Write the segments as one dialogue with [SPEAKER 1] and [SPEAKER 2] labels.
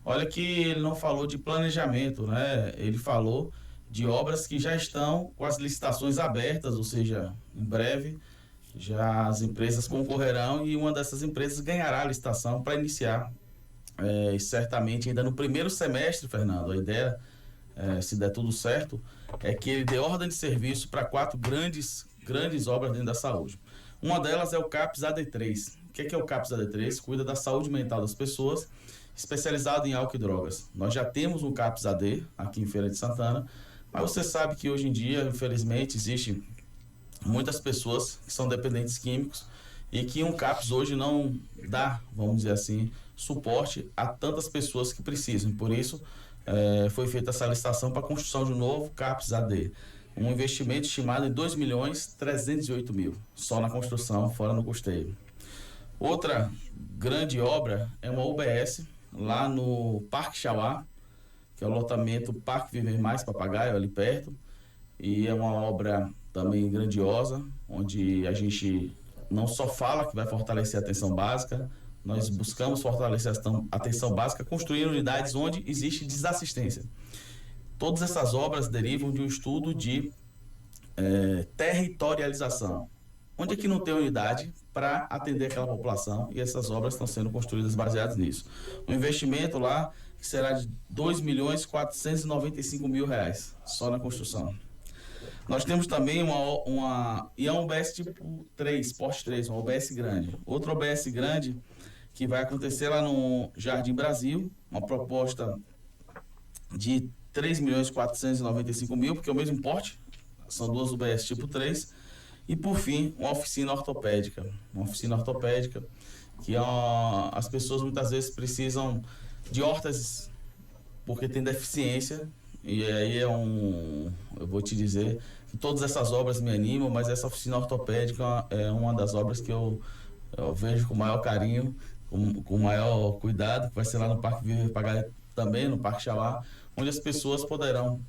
[SPEAKER 1] Olha que ele não falou de planejamento, né? Ele falou de obras que já estão com as licitações abertas, ou seja, em breve já as empresas concorrerão e uma dessas empresas ganhará a licitação para iniciar, certamente ainda no primeiro semestre, Fernando. A ideia, se der tudo certo, é que ele dê ordem de serviço para quatro grandes obras dentro da saúde. Uma delas é o CAPS AD3. O que é o CAPS AD3? Cuida da saúde mental das pessoas, especializado em álcool e drogas. Nós já temos um CAPS AD aqui em Feira de Santana, mas você sabe que hoje em dia, infelizmente, existe muitas pessoas que são dependentes químicos e que um CAPS hoje não dá, vamos dizer assim, suporte a tantas pessoas que precisam. Por isso, foi feita essa licitação para a construção de um novo CAPS AD. Um investimento estimado em 2.308.000, só na construção, fora no custeio. Outra grande obra é uma UBS lá no Parque Xauá, que é o lotamento Parque Viver Mais Papagaio, ali perto, e é uma obra também grandiosa, onde a gente não só fala que vai fortalecer a atenção básica, nós buscamos fortalecer a atenção básica construindo unidades onde existe desassistência. Todas essas obras derivam de um estudo de territorialização, onde é que não tem unidade para atender aquela população, e essas obras estão sendo construídas baseadas nisso. O investimento lá será de R$ 2.495.000 só na construção. Nós temos também e é um OBS tipo 3, Poste 3, uma OBS grande. Outro OBS grande que vai acontecer lá no Jardim Brasil, uma proposta de 3.495.000, porque é o mesmo porte, são duas UBS tipo 3. E por fim, uma oficina ortopédica. Uma oficina ortopédica que as pessoas muitas vezes precisam de órteses porque tem deficiência. E aí eu vou te dizer que todas essas obras me animam, mas essa oficina ortopédica é uma das obras que eu vejo com maior carinho, com maior cuidado, que vai ser lá no Parque Viver Pagar também, no Parque Xauá, onde as pessoas poderão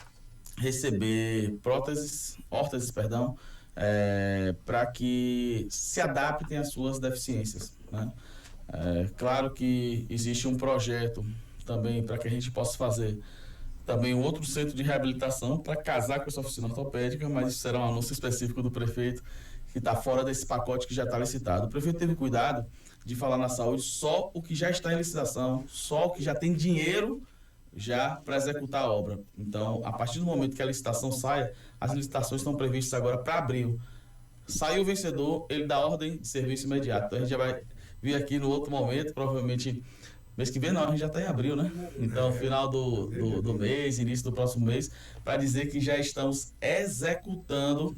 [SPEAKER 1] receber órteses, perdão, para que se adaptem às suas deficiências, né? Claro que existe um projeto também para que a gente possa fazer também um outro centro de reabilitação para casar com essa oficina ortopédica, mas isso será um anúncio específico do prefeito, que está fora desse pacote que já está licitado. O prefeito teve cuidado de falar na saúde só o que já está em licitação, só o que já tem dinheiro já para executar a obra. Então, a partir do momento que a licitação saia, as licitações estão previstas agora para abril. Saiu o vencedor, ele dá ordem de serviço imediato. Então, a gente já vai vir aqui no outro momento, provavelmente mês que vem não, a gente já está em abril, né? Então, final do mês, início do próximo mês, para dizer que já estamos executando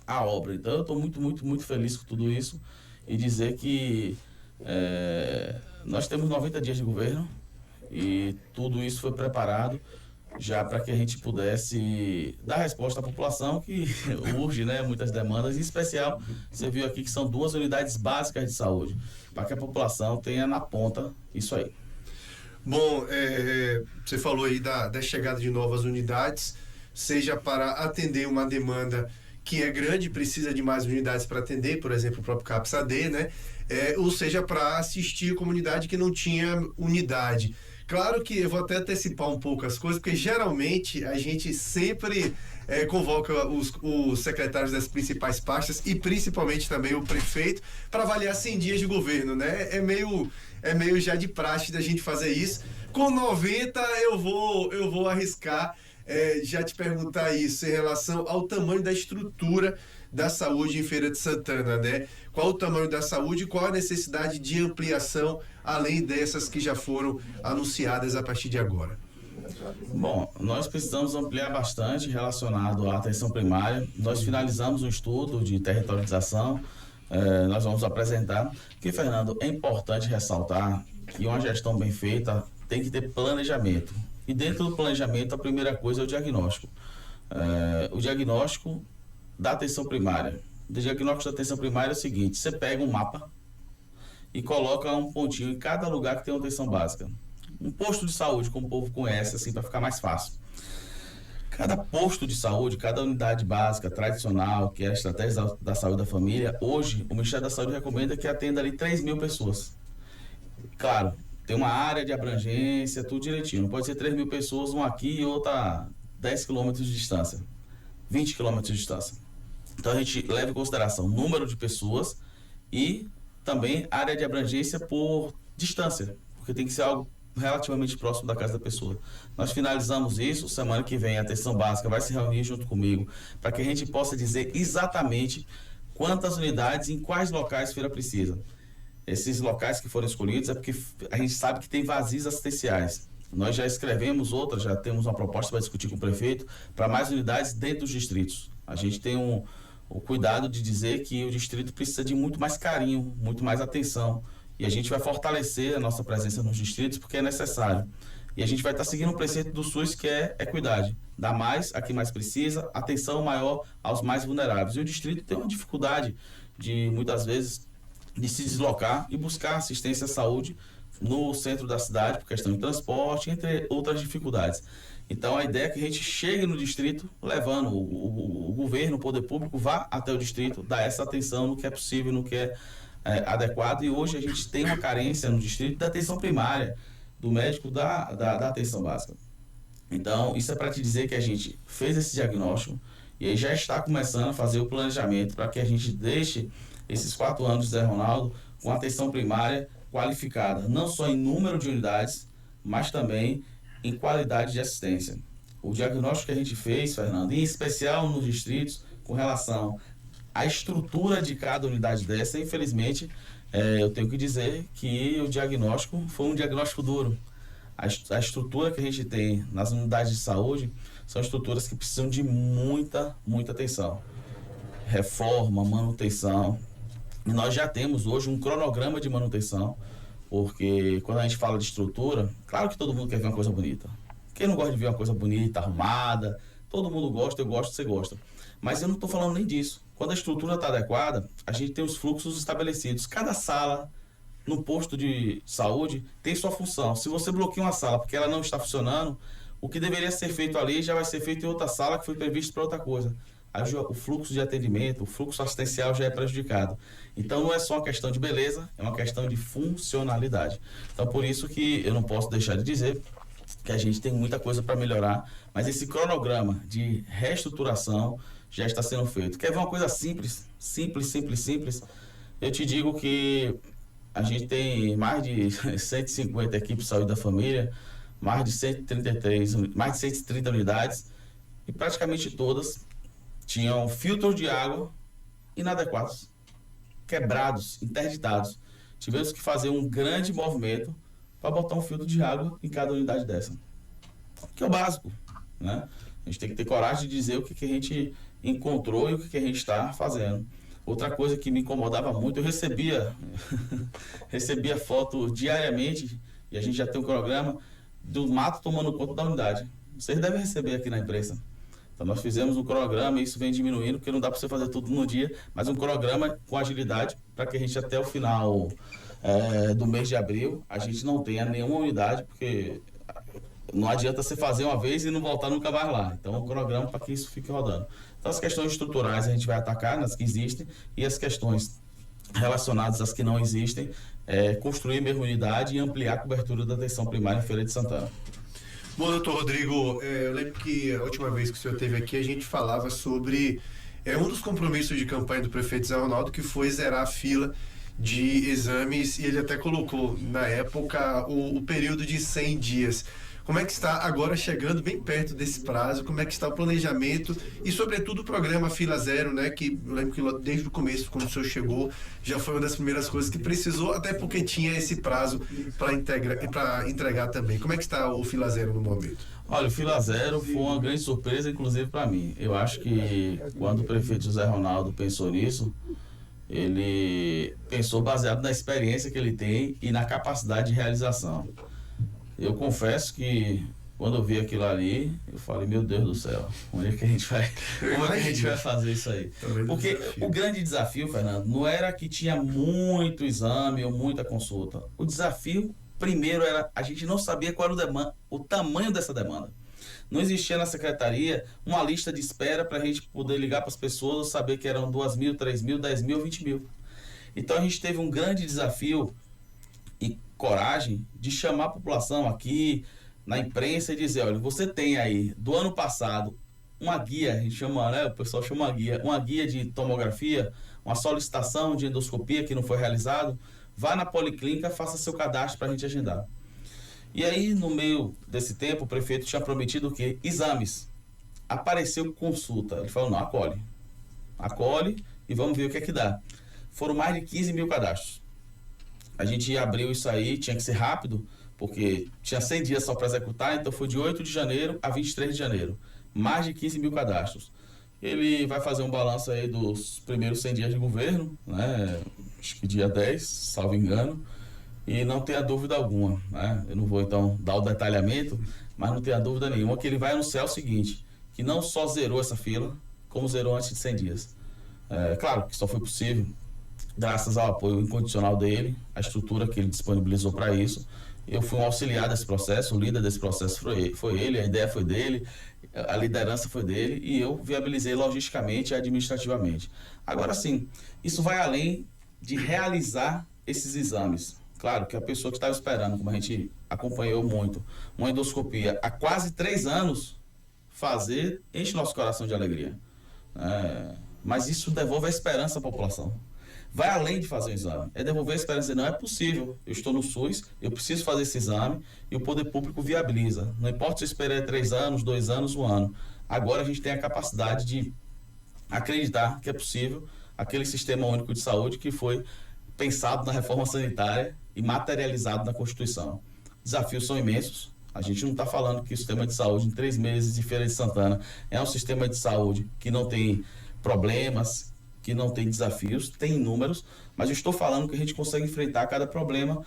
[SPEAKER 1] a obra. Então, eu estou muito, muito, muito feliz com tudo isso e dizer que nós temos 90 dias de governo e tudo isso foi preparado já para que a gente pudesse dar resposta à população que urge, né, muitas demandas, em especial, você viu aqui que são 2 unidades básicas de saúde, para que a população tenha na ponta isso aí.
[SPEAKER 2] Bom, você falou aí da chegada de novas unidades, seja para atender uma demanda que é grande, precisa de mais unidades para atender, por exemplo, o próprio CAPS-AD, né? Ou seja, para assistir a comunidade que não tinha unidade. Claro que eu vou até antecipar um pouco as coisas, porque geralmente a gente sempre convoca os secretários das principais pastas e principalmente também o prefeito para avaliar 100 dias de governo, né? É meio já de praxe da gente fazer isso. Com 90 eu vou arriscar já te perguntar isso em relação ao tamanho da estrutura da saúde em Feira de Santana, né? Qual o tamanho da saúde e qual a necessidade de ampliação, além dessas que já foram anunciadas a partir de agora?
[SPEAKER 1] Bom, nós precisamos ampliar bastante relacionado à atenção primária. Nós finalizamos um estudo de territorialização, nós vamos apresentar. Que, Fernando, é importante ressaltar que uma gestão bem feita tem que ter planejamento. E dentro do planejamento, a primeira coisa é o diagnóstico. O diagnóstico da atenção primária. O diagnóstico da atenção primária é o seguinte: você pega um mapa e coloca um pontinho em cada lugar que tem uma atenção básica. Um posto de saúde, como o povo conhece, assim, para ficar mais fácil. Cada posto de saúde, cada unidade básica tradicional, que é a estratégia da saúde da família, hoje o Ministério da Saúde recomenda que atenda ali 3.000 pessoas. Claro, tem uma área de abrangência, tudo direitinho. Não pode ser 3 mil pessoas, um aqui e outra a 10 quilômetros de distância, 20 quilômetros de distância. Então a gente leva em consideração número de pessoas e também área de abrangência por distância, porque tem que ser algo relativamente próximo da casa da pessoa. Nós finalizamos isso, semana que vem a atenção básica vai se reunir junto comigo para que a gente possa dizer exatamente quantas unidades, em quais locais a feira precisa. Esses locais que foram escolhidos é porque a gente sabe que tem vazios assistenciais. Nós já escrevemos outras, já temos uma proposta para discutir com o prefeito para mais unidades dentro dos distritos. A gente tem o cuidado de dizer que o distrito precisa de muito mais carinho, muito mais atenção. E a gente vai fortalecer a nossa presença nos distritos porque é necessário. E a gente vai estar seguindo o preceito do SUS, que é equidade. Dar mais a quem mais precisa, atenção maior aos mais vulneráveis. E o distrito tem uma dificuldade de, muitas vezes, de se deslocar e buscar assistência à saúde no centro da cidade, por questão de transporte, entre outras dificuldades. Então, a ideia é que a gente chegue no distrito, levando o governo, o poder público, vá até o distrito, dar essa atenção no que é possível, no que é adequado. E hoje a gente tem uma carência no distrito da atenção primária, do médico da atenção básica. Então, isso é para te dizer que a gente fez esse diagnóstico e aí já está começando a fazer o planejamento para que a gente deixe esses 4 anos de Zé Ronaldo com atenção primária qualificada, não só em número de unidades, mas também em qualidade de assistência. O diagnóstico que a gente fez, Fernando, em especial nos distritos, com relação à estrutura de cada unidade dessa, infelizmente, eu tenho que dizer que o diagnóstico foi um diagnóstico duro. A estrutura que a gente tem nas unidades de saúde são estruturas que precisam de muita atenção. Reforma, manutenção. E nós já temos hoje um cronograma de manutenção, porque quando a gente fala de estrutura, claro que todo mundo quer ver uma coisa bonita. Quem não gosta de ver uma coisa bonita, arrumada? Todo mundo gosta, eu gosto, você gosta. Mas eu não estou falando nem disso. Quando a estrutura está adequada, a gente tem os fluxos estabelecidos. Cada sala no posto de saúde tem sua função. Se você bloqueia uma sala porque ela não está funcionando, o que deveria ser feito ali já vai ser feito em outra sala que foi previsto para outra coisa. Aí o fluxo de atendimento, o fluxo assistencial já é prejudicado. Então não é só uma questão de beleza, é uma questão de funcionalidade. Então por isso que eu não posso deixar de dizer que a gente tem muita coisa para melhorar, mas esse cronograma de reestruturação já está sendo feito. Quer ver uma coisa simples? Simples? Eu te digo que a gente tem mais de 150 equipes de saúde da família, mais de 130 unidades, e praticamente todas tinham filtros de água inadequados, quebrados, interditados. Tivemos que fazer um grande movimento para botar um filtro de água em cada unidade dessa. Que é o básico, né? A gente tem que ter coragem de dizer o que a gente encontrou e o que a gente está fazendo. Outra coisa que me incomodava muito, eu recebia foto diariamente, e a gente já tem um programa do mato tomando conta da unidade. Vocês devem receber aqui na imprensa. Então nós fizemos um cronograma, e isso vem diminuindo, porque não dá para você fazer tudo no dia, mas um cronograma com agilidade para que a gente até o final do mês de abril, a gente não tenha nenhuma unidade, porque não adianta você fazer uma vez e não voltar nunca mais lá. Então, um cronograma para que isso fique rodando. Então, as questões estruturais a gente vai atacar nas que existem, e as questões relacionadas às que não existem, construir mesmo unidade e ampliar a cobertura da atenção primária em Feira de Santana.
[SPEAKER 2] Bom, doutor Rodrigo, eu lembro que a última vez que o senhor esteve aqui, a gente falava sobre um dos compromissos de campanha do prefeito Zé Ronaldo, que foi zerar a fila de exames, e ele até colocou, na época, o período de 100 dias. Como é que está agora, chegando bem perto desse prazo? Como é que está o planejamento e, sobretudo, o programa Fila Zero, né? Que eu lembro que desde o começo, quando o senhor chegou, já foi uma das primeiras coisas que precisou, até porque tinha esse prazo para entregar também. Como é que está o Fila Zero no momento?
[SPEAKER 1] Olha, o Fila Zero foi uma grande surpresa, inclusive para mim. Eu acho que quando o prefeito José Ronaldo pensou nisso, ele pensou baseado na experiência que ele tem e na capacidade de realização. Eu confesso que quando eu vi aquilo ali, eu falei, meu Deus do céu, como é que a gente vai fazer isso aí? Porque o grande desafio, Fernando, não era que tinha muito exame ou muita consulta. O desafio, primeiro, era a gente não sabia qual era o tamanho dessa demanda. Não existia na secretaria uma lista de espera para a gente poder ligar para as pessoas, saber que eram 2.000, 3.000, 10.000, 20.000. Então a gente teve um grande desafio. E coragem de chamar a população aqui na imprensa e dizer, olha, você tem aí, do ano passado, uma guia, a gente chama, né, o pessoal chama uma guia de tomografia, uma solicitação de endoscopia que não foi realizado, vá na policlínica, faça seu cadastro para a gente agendar. E aí, no meio desse tempo, o prefeito tinha prometido o quê? Exames. Apareceu consulta. Ele falou, não, acolhe e vamos ver o que é que dá. Foram mais de 15 mil cadastros. A gente abriu isso aí, tinha que ser rápido, porque tinha 100 dias só para executar, então foi de 8 de janeiro a 23 de janeiro. Mais de 15 mil cadastros. Ele vai fazer um balanço aí dos primeiros 100 dias de governo, né? Acho que dia 10, salvo engano. E não tenha dúvida alguma, né? Eu não vou então dar o detalhamento, mas não tenha dúvida nenhuma que ele vai anunciar o seguinte, que não só zerou essa fila, como zerou antes de 100 dias. Claro que só foi possível graças ao apoio incondicional dele, a estrutura que ele disponibilizou para isso. Eu fui um auxiliar desse processo, o líder desse processo foi ele, a ideia foi dele, a liderança foi dele e eu viabilizei logisticamente e administrativamente. Agora sim, isso vai além de realizar esses exames. Claro que a pessoa que estava esperando, como a gente acompanhou muito, uma endoscopia há quase 3 anos, fazer enche nosso coração de alegria. Mas isso devolve a esperança à população. Vai além de fazer o exame, é devolver a esperança. Não é possível, eu estou no SUS, eu preciso fazer esse exame e o poder público viabiliza. Não importa se eu esperar 3 anos, 2 anos, 1 ano. Agora a gente tem a capacidade de acreditar que é possível aquele sistema único de saúde que foi pensado na reforma sanitária e materializado na Constituição. Desafios são imensos. A gente não está falando que o sistema de saúde em 3 meses de Feira de Santana é um sistema de saúde que não tem problemas, que não tem desafios, tem inúmeros, mas eu estou falando que a gente consegue enfrentar cada problema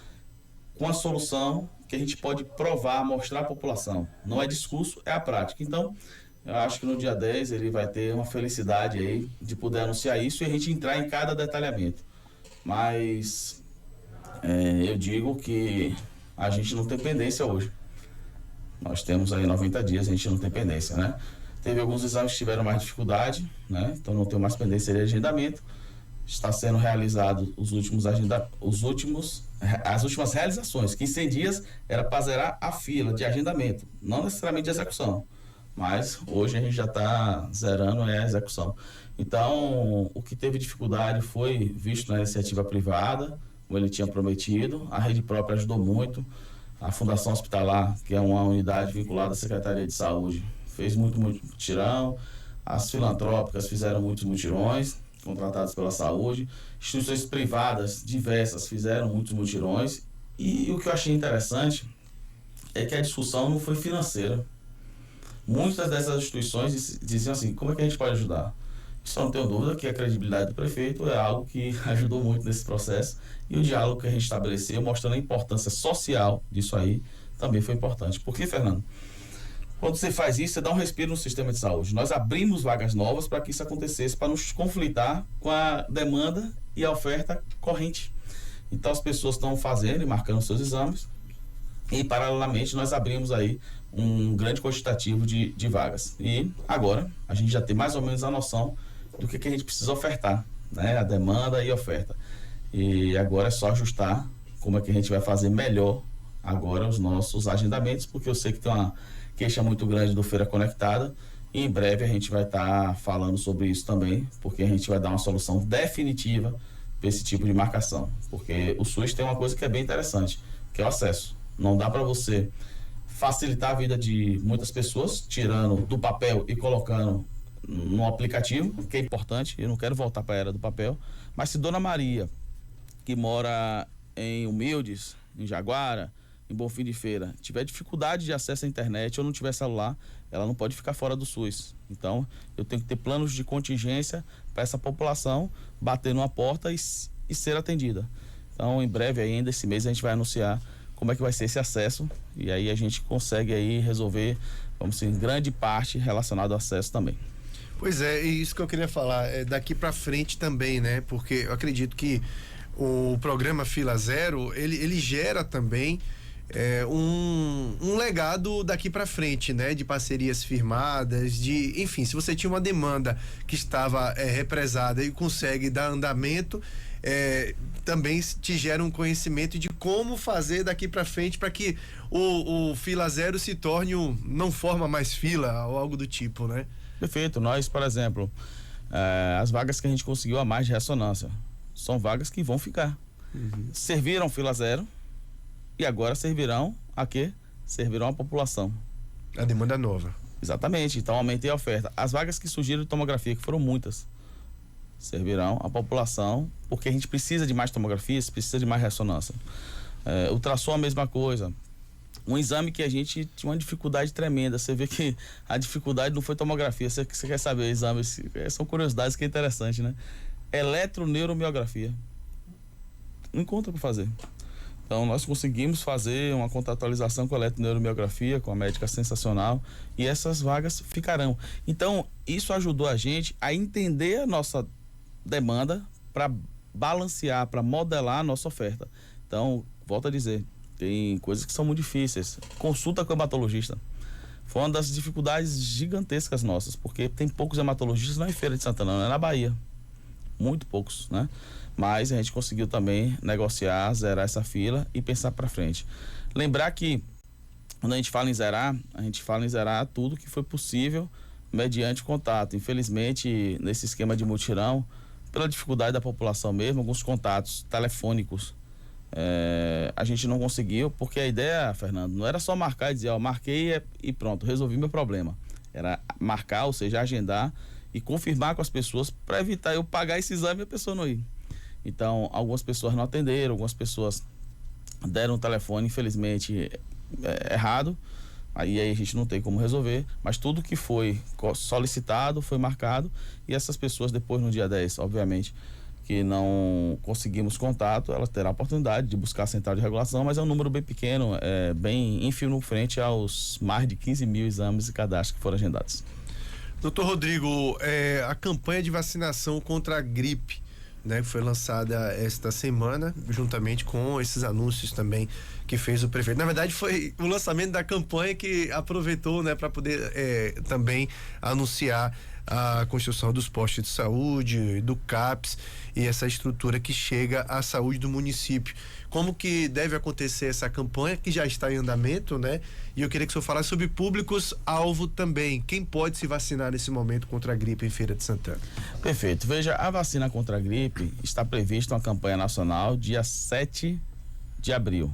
[SPEAKER 1] com a solução que a gente pode provar, mostrar à população. Não é discurso, é a prática. Então, eu acho que no dia 10 ele vai ter uma felicidade aí de poder anunciar isso e a gente entrar em cada detalhamento. Mas eu digo que a gente não tem pendência hoje. Nós temos aí 90 dias, a gente não tem pendência, né? Teve alguns exames que tiveram mais dificuldade, né? Então não tem mais pendência de agendamento. Está sendo realizado as últimas realizações, que em 100 dias era para zerar a fila de agendamento, não necessariamente de execução. Mas hoje a gente já está zerando a execução. Então, o que teve dificuldade foi visto na iniciativa privada, como ele tinha prometido. A rede própria ajudou muito. A Fundação Hospitalar, que é uma unidade vinculada à Secretaria de Saúde, fez muito mutirão. As filantrópicas fizeram muitos mutirões, contratadas pela saúde. Instituições privadas diversas fizeram muitos mutirões. E o que eu achei interessante é que a discussão não foi financeira. Muitas dessas instituições diziam assim, como é que a gente pode ajudar? Só não tenho dúvida que a credibilidade do prefeito é algo que ajudou muito nesse processo e o diálogo que a gente estabeleceu, mostrando a importância social disso aí, também foi importante. Porque, Fernando, quando você faz isso, você dá um respiro no sistema de saúde. Nós abrimos vagas novas para que isso acontecesse, para nos conflitar com a demanda e a oferta corrente. Então, as pessoas estão fazendo e marcando seus exames e, paralelamente, nós abrimos aí um grande quantitativo de vagas. E agora, a gente já tem mais ou menos a noção do que a gente precisa ofertar, né? A demanda e a oferta. E agora é só ajustar como é que a gente vai fazer melhor agora os nossos agendamentos, porque eu sei que tem uma queixa muito grande do Feira Conectada e em breve a gente vai estar falando sobre isso também, porque a gente vai dar uma solução definitiva para esse tipo de marcação. Porque o SUS tem uma coisa que é bem interessante, que é o acesso. Não dá para você facilitar a vida de muitas pessoas, tirando do papel e colocando no aplicativo, que é importante. Eu não quero voltar para a era do papel, mas se Dona Maria, que mora em Humildes, em Jaguara, em Bonfim de Feira, tiver dificuldade de acesso à internet ou não tiver celular, ela não pode ficar fora do SUS. Então, eu tenho que ter planos de contingência para essa população bater numa porta e ser atendida. Então, em breve, ainda esse mês, a gente vai anunciar como é que vai ser esse acesso e aí a gente consegue aí resolver, vamos dizer, em grande parte relacionado ao acesso também.
[SPEAKER 2] Pois é, e isso que eu queria falar, daqui para frente também, né? Porque eu acredito que o programa Fila Zero, ele gera também um legado daqui para frente, né? De parcerias firmadas, enfim, se você tinha uma demanda que estava represada e consegue dar andamento, também te gera um conhecimento de como fazer daqui para frente para que o fila zero se torne não forma mais fila ou algo do tipo, né?
[SPEAKER 1] Perfeito. Nós, por exemplo, as vagas que a gente conseguiu a mais de ressonância são vagas que vão ficar. Serviram fila zero e agora servirão a quê? Servirão a população.
[SPEAKER 2] A demanda nova.
[SPEAKER 1] Exatamente. Então aumentei a oferta. As vagas que surgiram de tomografia, que foram muitas, servirão à população, porque a gente precisa de mais tomografias, precisa de mais ressonância. Ultrassom a mesma coisa. Um exame que a gente tinha uma dificuldade tremenda. Você vê que a dificuldade não foi tomografia. Você quer saber exames? São curiosidades que é interessante, né? Eletroneuromiografia. Não encontra para fazer. Então nós conseguimos fazer uma contratualização com a eletroneuromiografia, com a médica sensacional, e essas vagas ficarão. Então isso ajudou a gente a entender a nossa demanda para balancear, para modelar a nossa oferta. Então, volto a dizer, tem coisas que são muito difíceis. Consulta com o hematologista. Foi uma das dificuldades gigantescas nossas, porque tem poucos hematologistas não em Feira de Santana, não é na Bahia. Muito poucos, né? Mas a gente conseguiu também negociar, zerar essa fila e pensar para frente. Lembrar que quando a gente fala em zerar tudo que foi possível mediante contato. Infelizmente, nesse esquema de mutirão, pela dificuldade da população mesmo, alguns contatos telefônicos, a gente não conseguiu, porque a ideia, Fernando, não era só marcar e dizer, marquei e pronto, resolvi meu problema. Era marcar, ou seja, agendar e confirmar com as pessoas para evitar eu pagar esse exame e a pessoa não ir. Então, algumas pessoas não atenderam, algumas pessoas deram o telefone, infelizmente, errado. Aí a gente não tem como resolver, mas tudo que foi solicitado foi marcado, e essas pessoas depois no dia 10, obviamente, que não conseguimos contato, elas terão a oportunidade de buscar a central de regulação, mas é um número bem pequeno, bem ínfimo frente aos mais de 15 mil exames e cadastros que foram agendados.
[SPEAKER 2] Doutor Rodrigo, a campanha de vacinação contra a gripe, né, foi lançada esta semana, juntamente com esses anúncios também que fez o prefeito. Na verdade, foi o lançamento da campanha que aproveitou, né, para poder também anunciar a construção dos postos de saúde, do CAPS e essa estrutura que chega à saúde do município. Como que deve acontecer essa campanha, que já está em andamento, né? E eu queria que o senhor falasse sobre públicos-alvo também. Quem pode se vacinar nesse momento contra a gripe em Feira de Santana?
[SPEAKER 1] Perfeito. Veja, a vacina contra a gripe está prevista uma campanha nacional dia 7 de abril.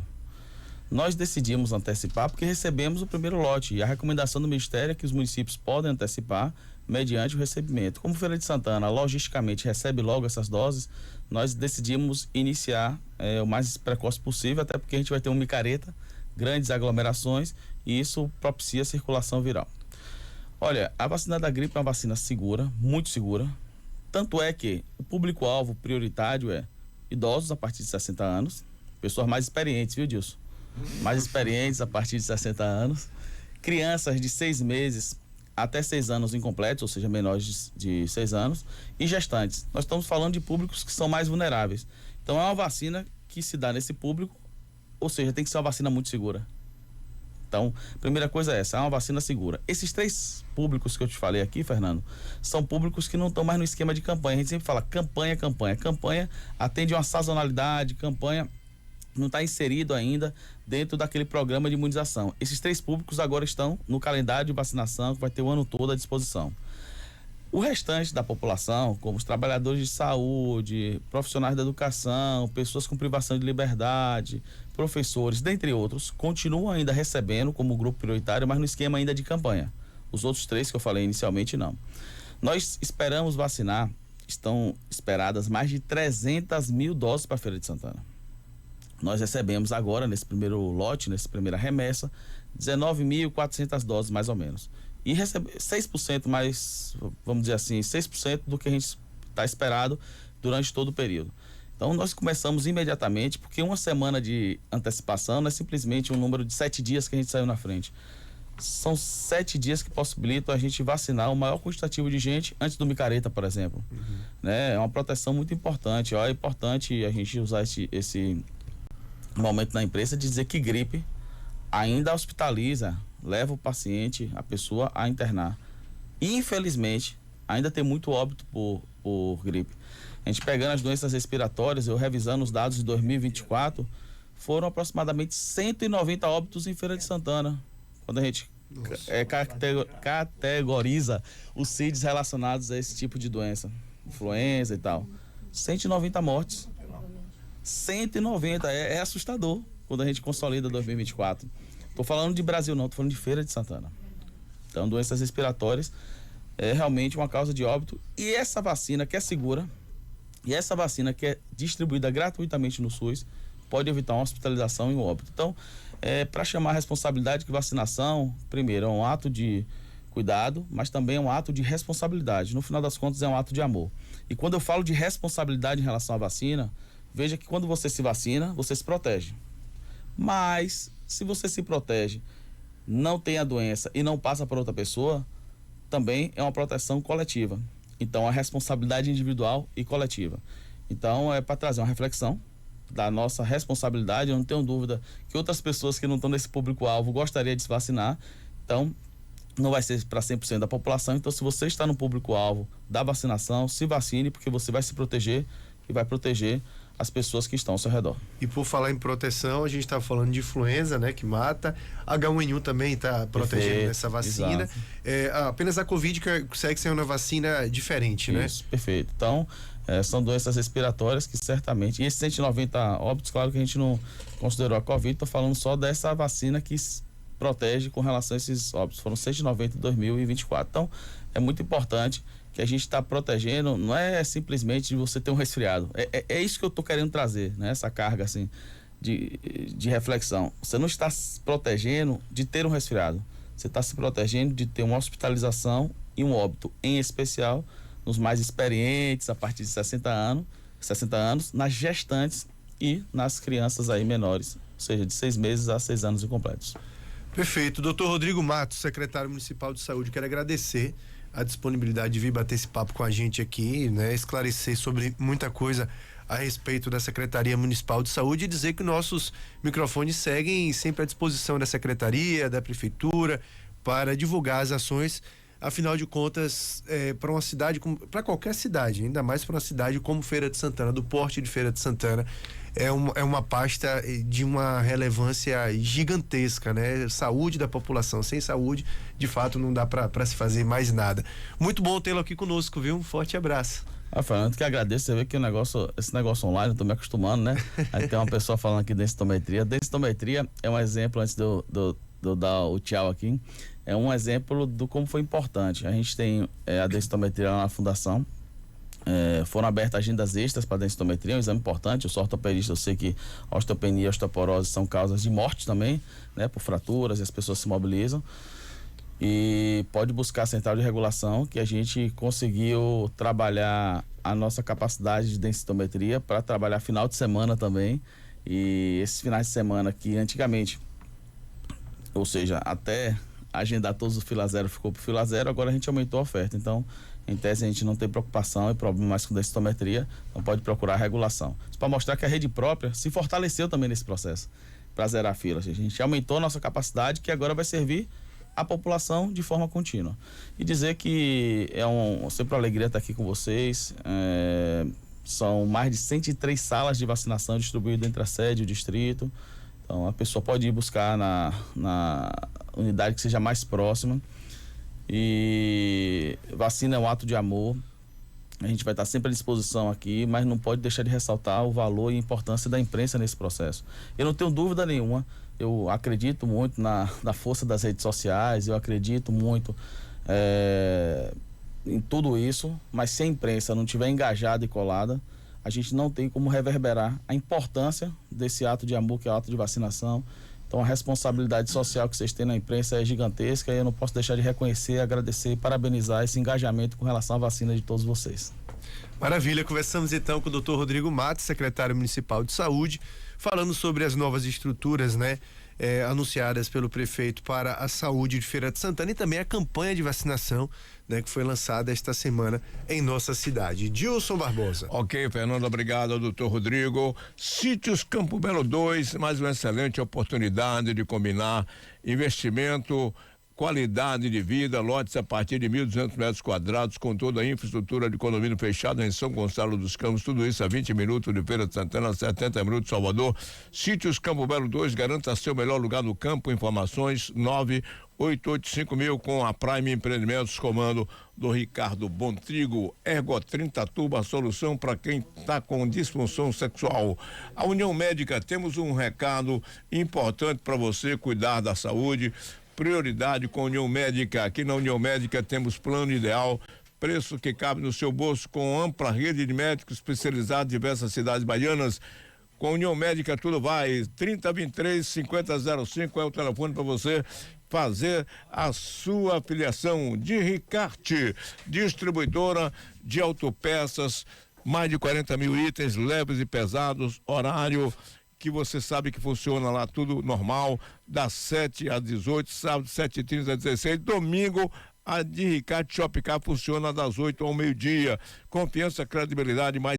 [SPEAKER 1] Nós decidimos antecipar porque recebemos o primeiro lote, e a recomendação do Ministério é que os municípios podem antecipar mediante o recebimento. Como Feira de Santana logisticamente recebe logo essas doses, nós decidimos iniciar o mais precoce possível, até porque a gente vai ter uma micareta, grandes aglomerações, e isso propicia a circulação viral. Olha, a vacina da gripe é uma vacina segura, muito segura, tanto é que o público-alvo prioritário é idosos a partir de 60 anos, pessoas mais experientes, viu, Dilson? Mais experientes a partir de 60 anos, crianças de 6 meses até 6 anos incompletos, ou seja, menores de 6 anos, e gestantes. Nós estamos falando de públicos que são mais vulneráveis. Então é uma vacina que se dá nesse público, ou seja, tem que ser uma vacina muito segura. Então, primeira coisa é essa, é uma vacina segura. Esses 3 públicos que eu te falei aqui, Fernando, são públicos que não estão mais no esquema de campanha. A gente sempre fala campanha. Campanha atende uma sazonalidade, campanha não está inserido ainda dentro daquele programa de imunização. Esses 3 públicos agora estão no calendário de vacinação, que vai ter o ano todo à disposição. O restante da população, como os trabalhadores de saúde, profissionais da educação, pessoas com privação de liberdade, professores, dentre outros, continuam ainda recebendo como grupo prioritário, mas no esquema ainda de campanha. Os outros 3 que eu falei inicialmente, não. Nós esperamos vacinar, estão esperadas mais de 300 mil doses para a Feira de Santana. Nós recebemos agora, nesse primeiro lote, nessa primeira remessa, 19.400 doses, mais ou menos. E recebe 6% mais, vamos dizer assim, 6% do que a gente está esperado durante todo o período. Então, nós começamos imediatamente, porque uma semana de antecipação não é simplesmente um número de 7 dias que a gente saiu na frente. São 7 dias que possibilitam a gente vacinar o maior quantitativo de gente antes do micareta, por exemplo. Né? É uma proteção muito importante. É importante a gente usar esse momento na imprensa de dizer que gripe ainda hospitaliza, leva o paciente, a pessoa a internar. E, infelizmente, ainda tem muito óbito por gripe. A gente pegando as doenças respiratórias, eu revisando os dados de 2024, foram aproximadamente 190 óbitos em Feira de Santana. Quando a gente categoriza os CIDs relacionados a esse tipo de doença, influenza e tal. 190 mortes. 190, é assustador quando a gente consolida 2024. Tô falando de Brasil não, tô falando de Feira de Santana. Então, doenças respiratórias é realmente uma causa de óbito. E essa vacina que é segura, e essa vacina que é distribuída gratuitamente no SUS, pode evitar uma hospitalização e um óbito. Então, para chamar a responsabilidade que vacinação, primeiro, é um ato de cuidado, mas também é um ato de responsabilidade. No final das contas, é um ato de amor. E quando eu falo de responsabilidade em relação à vacina, veja que quando você se vacina, você se protege. Mas, se você se protege, não tem a doença e não passa para outra pessoa, também é uma proteção coletiva. Então, a responsabilidade individual e coletiva. Então, é para trazer uma reflexão da nossa responsabilidade. Eu não tenho dúvida que outras pessoas que não estão nesse público-alvo gostariam de se vacinar. Então, não vai ser para 100% da população. Então, se você está no público-alvo da vacinação, se vacine, porque você vai se proteger e vai proteger as pessoas que estão ao seu redor.
[SPEAKER 2] E por falar em proteção, a gente está falando de influenza, né, que mata. H1N1 também está protegendo essa vacina. Apenas a Covid que segue sendo uma vacina diferente, né?
[SPEAKER 1] Isso, perfeito. Então, são doenças respiratórias que certamente... E esses 190 óbitos, claro que a gente não considerou a Covid, estou falando só dessa vacina que protege com relação a esses óbitos. Foram 190 em 2024. Então, é muito importante que a gente está protegendo, não é simplesmente de você ter um resfriado. É isso que eu estou querendo trazer, né? Essa carga assim, de reflexão. Você não está se protegendo de ter um resfriado. Você está se protegendo de ter uma hospitalização e um óbito, em especial nos mais experientes, a partir de 60 anos, nas gestantes e nas crianças aí menores, ou seja, de 6 meses a 6 anos incompletos.
[SPEAKER 2] Perfeito. Doutor Rodrigo Matos, secretário municipal de saúde, quero agradecer a disponibilidade de vir bater esse papo com a gente aqui, né? Esclarecer sobre muita coisa a respeito da Secretaria Municipal de Saúde e dizer que nossos microfones seguem sempre à disposição da Secretaria, da Prefeitura, para divulgar as ações. Afinal de contas, para uma cidade, para qualquer cidade, ainda mais para uma cidade como Feira de Santana, do porte de Feira de Santana, é uma pasta de uma relevância gigantesca, né? Saúde da população. Sem saúde, de fato, não dá para se fazer mais nada. Muito bom tê-lo aqui conosco, viu? Um forte abraço.
[SPEAKER 1] Fernando, que agradeço. Você vê que esse negócio online, eu tô me acostumando, né? Aí tem uma pessoa falando aqui de densitometria. Densitometria é um exemplo, antes de eu dar o tchau aqui, é um exemplo do como foi importante. A gente tem a densitometria lá na fundação. Foram abertas agendas extras para densitometria, um exame importante. Eu sou ortopedista, eu sei que osteopenia e osteoporose são causas de morte também, né, por fraturas, e as pessoas se mobilizam. E pode buscar a central de regulação, que a gente conseguiu trabalhar a nossa capacidade de densitometria para trabalhar final de semana também. E esses finais de semana que antigamente, ou seja, até agendar todos os fila zero ficou por fila zero, agora a gente aumentou a oferta. Então, em tese, a gente não tem preocupação e problema mais com densitometria, então pode procurar a regulação. Isso para mostrar que a rede própria se fortaleceu também nesse processo, para zerar a fila. A gente aumentou a nossa capacidade, que agora vai servir a população de forma contínua. E dizer que sempre uma alegria estar aqui com vocês. São mais de 103 salas de vacinação distribuídas entre a sede e o distrito. Então, a pessoa pode ir buscar na unidade que seja mais próxima. E vacina é um ato de amor. A gente vai estar sempre à disposição aqui, mas não pode deixar de ressaltar o valor e a importância da imprensa nesse processo. Eu não tenho dúvida nenhuma, eu acredito muito na força das redes sociais, eu acredito muito em tudo isso, mas se a imprensa não estiver engajada e colada, a gente não tem como reverberar a importância desse ato de amor que é o ato de vacinação. Então, a responsabilidade social que vocês têm na imprensa é gigantesca e eu não posso deixar de reconhecer, agradecer e parabenizar esse engajamento com relação à vacina de todos vocês.
[SPEAKER 2] Maravilha, conversamos então com o Dr. Rodrigo Matos, secretário municipal de saúde, falando sobre as novas estruturas, né, anunciadas pelo prefeito para a saúde de Feira de Santana e também a campanha de vacinação, né, que foi lançada esta semana em nossa cidade. Dilson Barbosa.
[SPEAKER 3] Ok, Fernando, obrigado ao doutor Rodrigo. Sítios Campo Belo 2, mais uma excelente oportunidade de combinar investimento qualidade de vida, lotes a partir de 1.200 metros quadrados, com toda a infraestrutura de condomínio fechado em São Gonçalo dos Campos, tudo isso a 20 minutos de Feira de Santana, 70 minutos de Salvador. Sítios Campo Belo 2, garanta seu melhor lugar no campo. Informações 9885000 com a Prime Empreendimentos, comando do Ricardo Bontrigo. Ergo 30 Tuba, solução para quem está com disfunção sexual. A União Médica, temos um recado importante para você cuidar da saúde. Prioridade com a União Médica. Aqui na União Médica temos plano ideal, preço que cabe no seu bolso, com ampla rede de médicos especializados em diversas cidades baianas. Com a União Médica tudo vai. 3023-5005 é o telefone para você fazer a sua afiliação. De Ricarte, distribuidora de autopeças, mais de 40 mil itens, leves e pesados, horário que você sabe que funciona lá, tudo normal, das 7 às 18, sábado 7h30 às 16, domingo a de Ricarte Shopcar funciona das 8 ao meio-dia. Confiança, credibilidade, mais